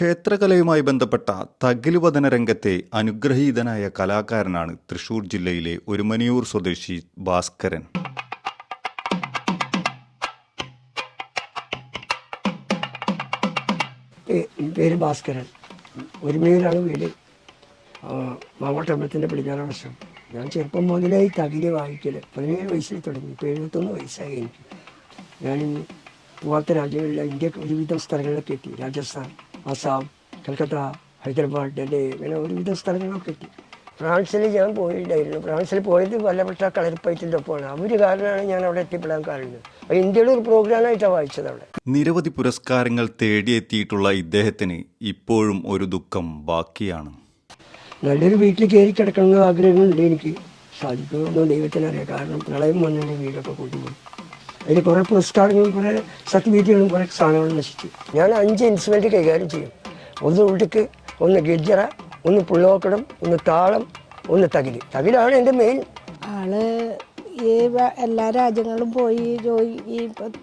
ക്ഷേത്രകലയുമായി ബന്ധപ്പെട്ട തകിലുവദന രംഗത്തെ അനുഗ്രഹീതനായ കലാകാരനാണ് തൃശൂർ ജില്ലയിലെ ഒരുമനിയൂർ സ്വദേശി ഭാസ്കരൻ. പേര് ഭാസ്കരൻ. ഒരുമനിയൂരാണ് വീട്. മാങ്ങോട്ടമ്പലത്തിൻ്റെ പടിഞ്ഞാറ് വർഷം. ഞാൻ ചെറുപ്പം മുതലേ തകില് വായിക്കൽ 17 വയസ്സിൽ തുടങ്ങി. ഇപ്പോൾ 71 വയസ്സായി എനിക്ക്. ഞാൻ പോവാത്ത രാജ്യങ്ങളിലെ ഇന്ത്യ ഒരുവിധം സ്ഥലങ്ങളിലൊക്കെ എത്തി. രാജസ്ഥാൻ, ആസാം, കൽക്കത്ത, ഹൈദരാബാദ്, ഡൽഹി, ഇങ്ങനെ ഒരുവിധ സ്ഥലങ്ങളൊക്കെ എത്തി. ഫ്രാൻസിൽ ഞാൻ പോയിട്ടായിരുന്നു. ഫ്രാൻസിൽ പോയത് വല്ലപ്പെട്ട കളരിപ്പയറ്റിൻ്റെ ഒപ്പമാണ്. അവർ കാരണമാണ് ഞാൻ അവിടെ എത്തിപ്പെടാൻ കാരണം. ഇന്ത്യയുടെ ഒരു പ്രോഗ്രാമായിട്ടാണ് വായിച്ചത് അവിടെ. നിരവധി പുരസ്കാരങ്ങൾ തേടിയെത്തിയിട്ടുള്ള ഇദ്ദേഹത്തിന് ഇപ്പോഴും ഒരു ദുഃഖം ബാക്കിയാണ്. നല്ലൊരു വീട്ടിൽ കയറി കിടക്കണമെന്ന് ആഗ്രഹങ്ങളുണ്ട്. എനിക്ക് സാധിക്കുമെന്നോ ദൈവത്തിനറിയാം. കാരണം പ്രളയം വന്നതിൻ്റെ വീടൊക്കെ കൊണ്ടുപോയി. അതിൽ കുറേ പുരസ്കാരങ്ങളും കുറേ സർട്ടിഫിക്കറ്റുകളും കുറേ സാധനങ്ങളും നശിച്ചു. ഞാൻ 5 ഇൻസ്ട്രുമെൻ്റ് കൈകാര്യം ചെയ്യും. ഒന്ന് ഉടുക്ക്, ഒന്ന് ഗിജ്ജറ, ഒന്ന് പുള്ളോക്കടം, ഒന്ന് താളം, ഒന്ന് തകില്. തകിലാണ് എൻ്റെ മെയിൻ. ആള് ഈ എല്ലാ രാജ്യങ്ങളും പോയി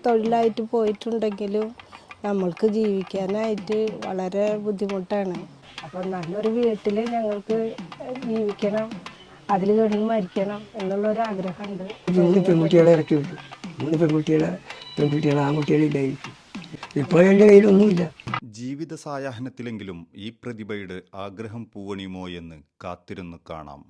തൊഴിലായിട്ട് പോയിട്ടുണ്ടെങ്കിലും നമ്മൾക്ക് ജീവിക്കാനായിട്ട് വളരെ ബുദ്ധിമുട്ടാണ്. അപ്പം നല്ലൊരു വീട്ടിൽ ഞങ്ങൾക്ക് ജീവിക്കണം, അതിൽ കിടന്ന് മരിക്കണം എന്നുള്ളൊരാഗ്രഹമുണ്ട്. 3 പെൺകുട്ടികളെ ഇറക്കി വിട്ടു. 3 പെൺകുട്ടികളെ ആൺകുട്ടികളില്ലായിരിക്കും. ഇപ്പോൾ എൻ്റെ കയ്യിലൊന്നുമില്ല. ജീവിത സായാഹ്നത്തിലെങ്കിലും ഈ പ്രതിഭയുടെ ആഗ്രഹം പൂവണിയുമോ എന്ന് കാത്തിരുന്ന് കാണാം.